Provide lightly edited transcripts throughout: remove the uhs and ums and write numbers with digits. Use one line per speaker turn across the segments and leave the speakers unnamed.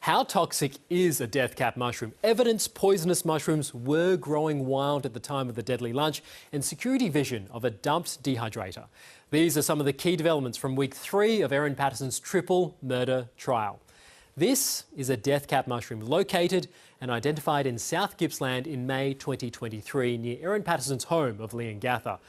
How toxic is a death cap mushroom? Evidence poisonous mushrooms were growing wild at the time of the deadly lunch, and security vision of a dumped dehydrator. These are some of the key developments from week 3 of Erin Patterson's triple murder trial. This is a death cap mushroom located and identified in South Gippsland in May 2023 near Erin Patterson's home of Leongatha.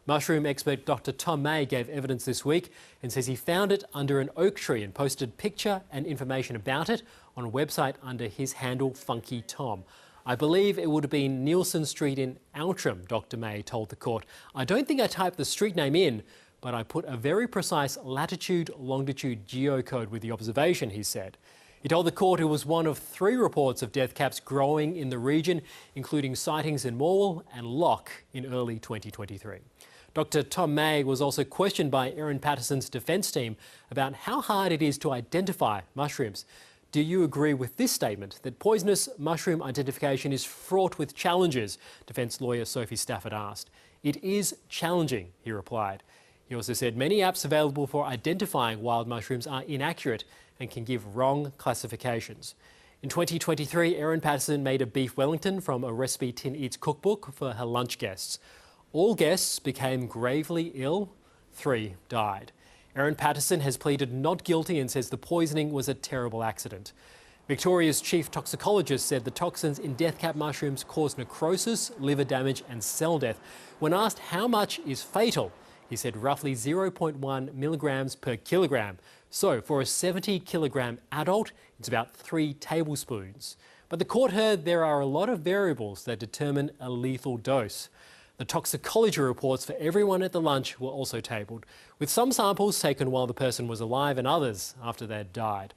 Mushroom expert Dr. Tom May gave evidence this week and says he found it under an oak tree and posted picture and information about it on a website under his handle Funky Tom. I believe it would have been Nielsen Street in Outram, Dr. May told the court. I don't think I typed the street name in, but I put a very precise latitude-longitude geocode with the observation, he said. He told the court it was one of 3 reports of death caps growing in the region, including sightings in Morwell and Loch in early 2023. Dr. Tom May was also questioned by Erin Patterson's defence team about how hard it is to identify mushrooms. Do you agree with this statement, that poisonous mushroom identification is fraught with challenges? Defence lawyer Sophie Stafford asked. It is challenging, he replied. He also said many apps available for identifying wild mushrooms are inaccurate and can give wrong classifications. In 2023, Erin Patterson made a beef Wellington from a Recipe Tin Eats cookbook for her lunch guests. All guests became gravely ill. 3 died. Erin Patterson has pleaded not guilty and says the poisoning was a terrible accident. Victoria's chief toxicologist said the toxins in death cap mushrooms cause necrosis, liver damage and cell death. When asked how much is fatal, he said roughly 0.1 milligrams per kilogram. So for a 70-kilogram adult, it's about 3 tablespoons. But the court heard there are a lot of variables that determine a lethal dose. The toxicology reports for everyone at the lunch were also tabled, with some samples taken while the person was alive and others after they had died.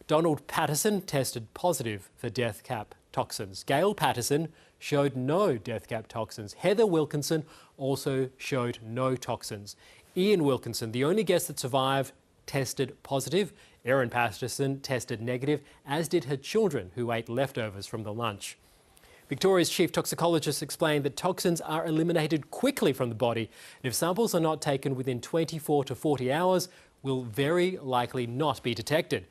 Donald Patterson tested positive for death cap toxins. Gail Patterson showed no death cap toxins. Heather Wilkinson also showed no toxins. Ian Wilkinson, the only guest that survived, tested positive. Erin Patterson tested negative, as did her children, who ate leftovers from the lunch. Victoria's chief toxicologist explained that toxins are eliminated quickly from the body, and if samples are not taken within 24 to 40 hours, will very likely not be detected.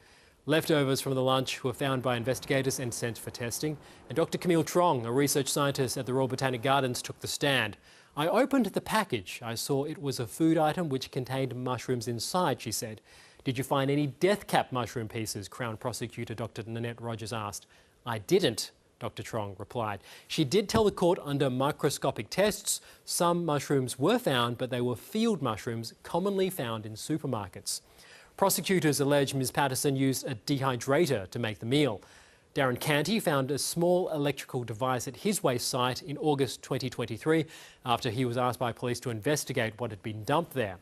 Leftovers from the lunch were found by investigators and sent for testing, and Dr. Camille Trong, a research scientist at the Royal Botanic Gardens, took the stand. I opened the package. I saw it was a food item which contained mushrooms inside, she said. Did you find any death cap mushroom pieces? Crown Prosecutor Dr. Nanette Rogers asked. I didn't, Dr. Trong replied. She did tell the court under microscopic tests, some mushrooms were found, but they were field mushrooms commonly found in supermarkets. Prosecutors allege Ms. Patterson used a dehydrator to make the meal. Darren Canty found a small electrical device at his waste site in August 2023 after he was asked by police to investigate what had been dumped there.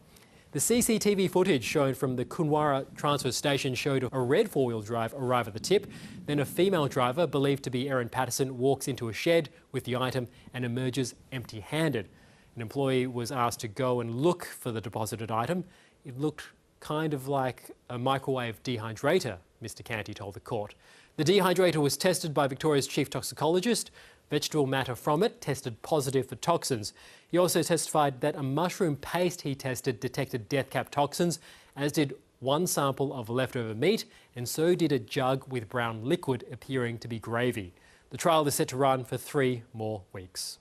The CCTV footage shown from the Kunwara transfer station showed a red 4-wheel drive arrive at the tip. Then a female driver, believed to be Erin Patterson, walks into a shed with the item and emerges empty-handed. An employee was asked to go and look for the deposited item. It looked kind of like a microwave dehydrator, Mr. Canty told the court. The dehydrator was tested by Victoria's chief toxicologist. Vegetable matter from it tested positive for toxins. He also testified that a mushroom paste he tested detected death cap toxins, as did one sample of leftover meat, and so did a jug with brown liquid appearing to be gravy. The trial is set to run for 3 more weeks.